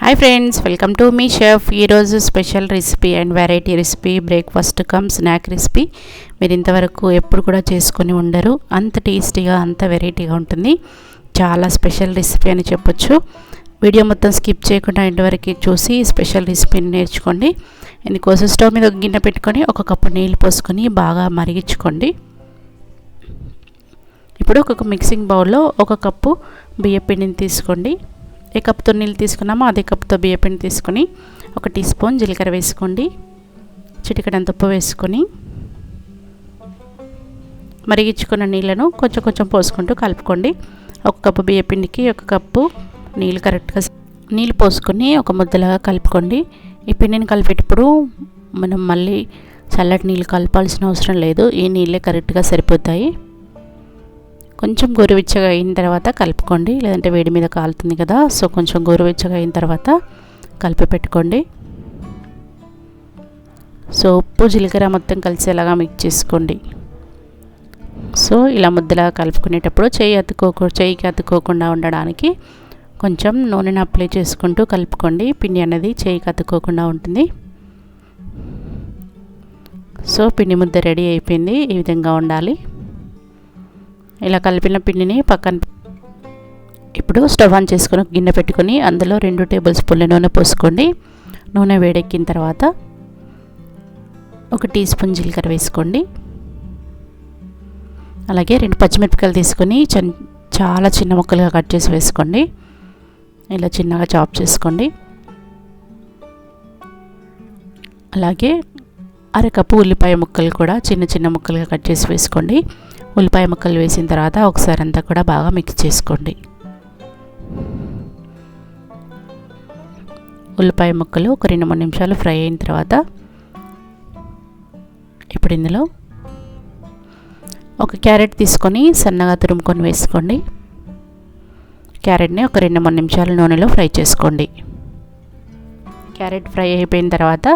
Hi friends, welcome to మీ chef. ఈరోజు special recipe and variety recipe, breakfast cum snack recipe. మీరు ఇంతవరకు ఎప్పుడు కూడా చేసుకొని ఉండరు. అంత టేస్టీగా, అంత వెరైటీగా ఉంటుంది. చాలా స్పెషల్ రెసిపీ అని చెప్పొచ్చు. వీడియో మొత్తం స్కిప్ చేయకుండా ఇంతవరకు చూసి స్పెషల్ రెసిపీని నేర్చుకోండి. ఇందుకోసం స్టవ్ మీద ఒక గిన్నె పెట్టుకొని ఒక కప్పు నీళ్ళు పోసుకొని బాగా మరిగించుకోండి. ఇప్పుడు ఒక మిక్సింగ్ బౌల్లో ఒక కప్పు బియ్య పిండిని తీసుకోండి. ఏ కప్తో నీళ్ళు తీసుకున్నామో అదే కప్తో బియ్యపిండి తీసుకొని 1 టీ స్పూన్ జీలకర్ర వేసుకోండి. చిటికెడంత ఉప్పు వేసుకొని మరిగించుకున్న నీళ్ళను కొంచెం కొంచెం పోసుకుంటూ కలుపుకోండి. 1 కప్పు బియ్యపిండికి 1 కప్పు నీళ్ళు కరెక్ట్గా నీళ్ళు పోసుకొని ఒక ముద్దలాగా కలుపుకోండి. ఈ పిండిని కలిపేటప్పుడు మనం మళ్ళీ చల్లటి నీళ్ళు కలపాల్సిన అవసరం లేదు. ఈ నీళ్ళే కరెక్ట్గా సరిపోతాయి. కొంచెం గోరువెచ్చగా అయిన తర్వాత కలుపుకోండి, లేదంటే వేడి మీద కాలుతుంది కదా. సో కొంచెం గోరువెచ్చగా అయిన తర్వాత కలిపి పెట్టుకోండి. సో ఉప్పు జీలకర్ర మొత్తం కలిసేలాగా మిక్స్ చేసుకోండి. సో ఇలా ముద్దలా కలుపుకునేటప్పుడు చేయికి అతుక్కోకుండా ఉండడానికి కొంచెం నూనెను అప్లై చేసుకుంటూ కలుపుకోండి. పిండి అనేది చేయికి అతుక్కోకుండా ఉంటుంది. సో పిండి ముద్ద రెడీ అయిపోయింది. ఈ విధంగా ఉండాలి. ఇలా కలిపిన పిండిని పక్కన ఇప్పుడు స్టవ్ ఆన్ చేసుకొని గిన్నె పెట్టుకొని అందులో 2 టేబుల్ స్పూన్ల నూనె పోసుకోండి. నూనె వేడెక్కిన తర్వాత 1 టీ స్పూన్ జీలకర్ర వేసుకోండి. అలాగే 2 పచ్చిమిరపకాయలు తీసుకొని చాలా చిన్న ముక్కలుగా కట్ చేసి వేసుకోండి. ఇలా చిన్నగా చాప్ చేసుకోండి. అలాగే 1/2 కప్పు ఉల్లిపాయ ముక్కలు కూడా చిన్న చిన్న ముక్కలుగా కట్ చేసి వేసుకోండి. ఉల్లిపాయ ముక్కలు వేసిన తర్వాత ఒకసారి అంతా కూడా బాగా మిక్స్ చేసుకోండి. ఉల్లిపాయ ముక్కలు ఒక 2-3 నిమిషాలు ఫ్రై అయిన తర్వాత ఇప్పుడు ఇందులో ఒక క్యారెట్ తీసుకొని సన్నగా తురుముకొని వేసుకోండి. క్యారెట్ని ఒక 2-3 నిమిషాలు నూనెలో ఫ్రై చేసుకోండి. క్యారెట్ ఫ్రై అయిపోయిన తర్వాత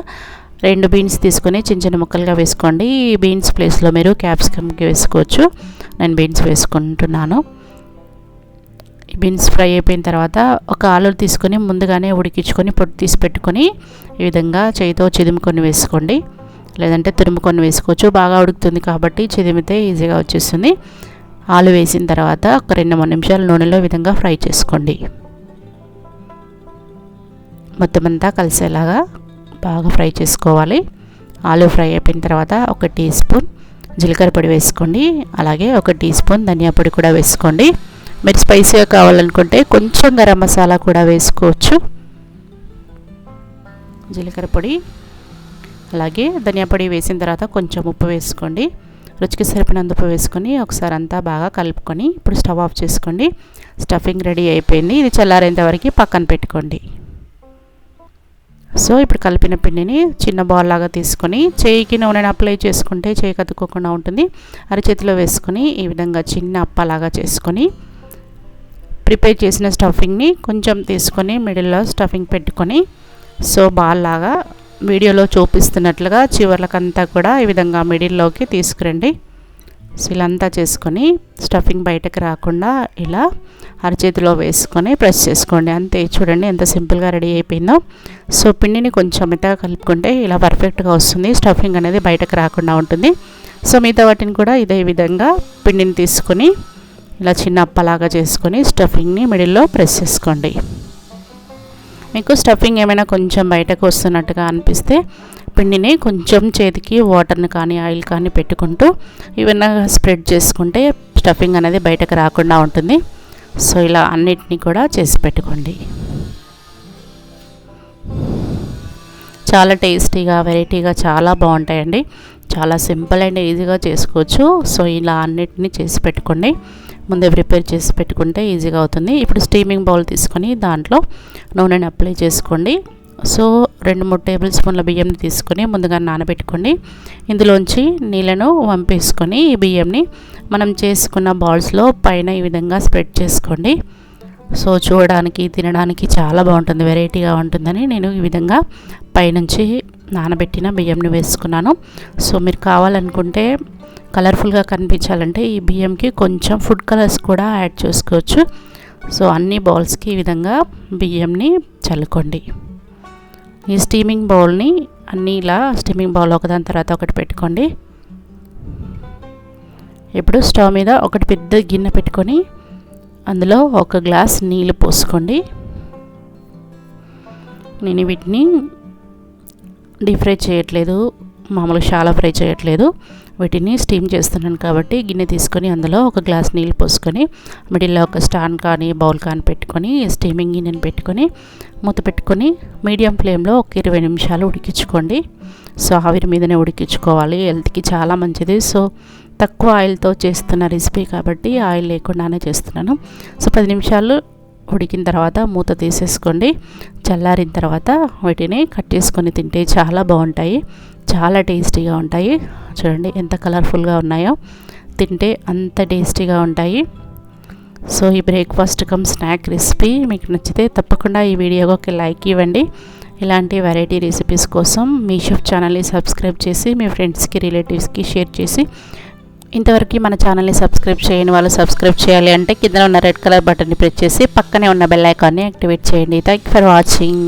2 బీన్స్ తీసుకొని చిన్న చిన్న ముక్కలుగా వేసుకోండి. ఈ బీన్స్ ప్లేస్లో మీరు క్యాప్సికమ్కి వేసుకోవచ్చు. నేను బీన్స్ వేసుకుంటున్నాను. ఈ బీన్స్ ఫ్రై అయిపోయిన తర్వాత ఒక ఆలు తీసుకొని ముందుగానే ఉడికించుకొని పొట్టు తీసి పెట్టుకొని ఈ విధంగా చేయితో చిదుముకొని వేసుకోండి, లేదంటే తురుముకొని వేసుకోవచ్చు. బాగా ఉడుకుతుంది కాబట్టి చిదిమితే ఈజీగా వచ్చేస్తుంది. ఆలు వేసిన తర్వాత ఒక 2-3 నిమిషాలు నూనెలో ఈ విధంగా ఫ్రై చేసుకోండి. మొత్తం అంతా కలిసేలాగా బాగా ఫ్రై చేసుకోవాలి. ఆలు ఫ్రై అయిపోయిన తర్వాత 1 టీ స్పూన్ జీలకర్ర పొడి వేసుకోండి. అలాగే 1 టీ స్పూన్ ధనియా పొడి కూడా వేసుకోండి. మీరు స్పైసీగా కావాలనుకుంటే కొంచెం గరం మసాలా కూడా వేసుకోవచ్చు. జీలకర్ర పొడి అలాగే ధనియా పొడి వేసిన తర్వాత కొంచెం ఉప్పు వేసుకోండి. రుచికి సరిపడినంత ఉప్పు వేసుకొని ఒకసారి అంతా బాగా కలుపుకొని ఇప్పుడు స్టవ్ ఆఫ్ చేసుకోండి. స్టఫింగ్ రెడీ అయిపోయింది. ఇది చల్లారేంత వరకు పక్కన పెట్టుకోండి. సో ఇప్పుడు కలిపిన పిండిని చిన్న బాల్ లాగా తీసుకొని చేయికి నూనెను అప్లై చేసుకుంటే చేయికి అతుక్కోకుండా ఉంటుంది. అరచేతిలో వేసుకొని ఈ విధంగా చిన్న అప్పలాగా చేసుకొని ప్రిపేర్ చేసిన స్టఫింగ్ని కొంచెం తీసుకొని మిడిల్లో స్టఫింగ్ పెట్టుకొని సో బాల్ లాగా వీడియోలో చూపిస్తున్నట్లుగా చివర్లకంతా కూడా ఈ విధంగా మిడిల్లోకి తీసుకురండి. సో ఇలా అంతా చేసుకొని స్టఫింగ్ బయటకు రాకుండా ఇలా అరచేతిలో వేసుకొని ప్రెస్ చేసుకోండి. అంతే, చూడండి ఎంత సింపుల్గా రెడీ అయిపోయిందో. సో పిండిని కొంచెం మెత్తగా కలుపుకుంటే ఇలా పర్ఫెక్ట్గా వస్తుంది. స్టఫింగ్ అనేది బయటకు రాకుండా ఉంటుంది. సో మిగతా వాటిని కూడా ఇదే విధంగా పిండిని తీసుకొని ఇలా చిన్న అప్పలాగా చేసుకొని స్టఫింగ్ని మిడిల్లో ప్రెస్ చేసుకోండి. మీకు స్టఫింగ్ ఏమైనా కొంచెం బయటకు వస్తున్నట్టుగా అనిపిస్తే పిండిని కొంచెం చేతికి వాటర్ని కానీ ఆయిల్ కానీ పెట్టుకుంటూ ఇవన్నీ స్ప్రెడ్ చేసుకుంటే స్టఫింగ్ అనేది బయటకు రాకుండా ఉంటుంది. సో ఇలా అన్నిటినీ కూడా చేసి పెట్టుకోండి. చాలా టేస్టీగా, వెరైటీగా చాలా బాగుంటాయండి. చాలా సింపుల్ అండ్ ఈజీగా చేసుకోవచ్చు. సో ఇలా అన్నిటినీ చేసి పెట్టుకోండి. ముందే ప్రిపేర్ చేసి పెట్టుకుంటే ఈజీగా అవుతుంది. ఇప్పుడు స్టీమింగ్ బౌల్ తీసుకొని దాంట్లో నూనెని అప్లై చేసుకోండి. సో 2-3 టేబుల్ స్పూన్ల బియ్యంని తీసుకొని ముందుగా నానబెట్టుకోండి. ఇందులోంచి నీళ్ళను వంపేసుకొని ఈ బియ్యంని మనం చేసుకున్న బాల్స్లో పైన ఈ విధంగా స్ప్రెడ్ చేసుకోండి. సో చూడడానికి, తినడానికి చాలా బాగుంటుంది, వెరైటీగా ఉంటుందని నేను ఈ విధంగా పైనుంచి నానబెట్టిన బియ్యంని వేసుకున్నాను. సో మీరు కావాలనుకుంటే కలర్ఫుల్గా కనిపించాలంటే ఈ బియ్యంకి కొంచెం ఫుడ్ కలర్స్ కూడా యాడ్ చేసుకోవచ్చు. సో అన్ని బౌల్స్కి ఈ విధంగా బియ్యంని చల్లుకోండి. ఈ స్టీమింగ్ బౌల్ని అన్నీ ఇలా స్టీమింగ్ బౌల్ ఒకదాని తర్వాత ఒకటి పెట్టుకోండి. ఇప్పుడు స్టవ్ మీద ఒకటి పెద్ద గిన్నె పెట్టుకొని అందులో 1 గ్లాస్ నీళ్ళు పోసుకోండి. నేను వీటిని డీప్ ఫ్రై చేయట్లేదు, మామూలుగా షాలో ఫ్రై చేయట్లేదు, వీటిని స్టీమ్ చేస్తున్నాను కాబట్టి గిన్నె తీసుకొని అందులో 1 గ్లాస్ నీళ్ళు పోసుకొని మిడిల్లో ఒక స్టాండ్ కానీ బౌల్ కానీ పెట్టుకొని స్టీమింగ్ గిన్నెని పెట్టుకొని మూత పెట్టుకొని మీడియం ఫ్లేమ్లో ఒక 20 నిమిషాలు ఉడికించుకోండి. సో ఆవిరి మీదనే ఉడికించుకోవాలి, హెల్త్కి చాలా మంచిది. సో తక్కువ ఆయిల్తో చేస్తున్న రెసిపీ కాబట్టి ఆయిల్ లేకుండానే చేస్తున్నాను. సో 10 నిమిషాలు ఉడికిన తర్వాత మూత తీసేసుకోండి. చల్లారిన తర్వాత వీటిని కట్ చేసుకొని తింటే చాలా బాగుంటాయి, చాలా టేస్టీగా ఉంటాయి. చూడండి ఎంత కలర్ఫుల్గా ఉన్నాయో, తింటే అంత టేస్టీగా ఉంటాయి. సో ఈ బ్రేక్ఫాస్ట్ కమ్ స్నాక్ రెసిపీ మీకు నచ్చితే తప్పకుండా ఈ వీడియోకి ఒక లైక్ ఇవ్వండి. ఇలాంటి వెరైటీ రెసిపీస్ కోసం మీ షెఫ్ ఛానల్ని సబ్స్క్రైబ్ చేసి మీ ఫ్రెండ్స్కి రిలేటివ్స్కి షేర్ చేసి, ఇంతవరకు మన ఛానల్ని సబ్స్క్రైబ్ చేయని వాళ్ళు సబ్స్క్రైబ్ చేయాలి అంటే కింద ఉన్న రెడ్ కలర్ బటన్ని ప్రెస్ చేసి పక్కనే ఉన్న బెల్ ఐకాన్ని యాక్టివేట్ చేయండి. Thank you for watching.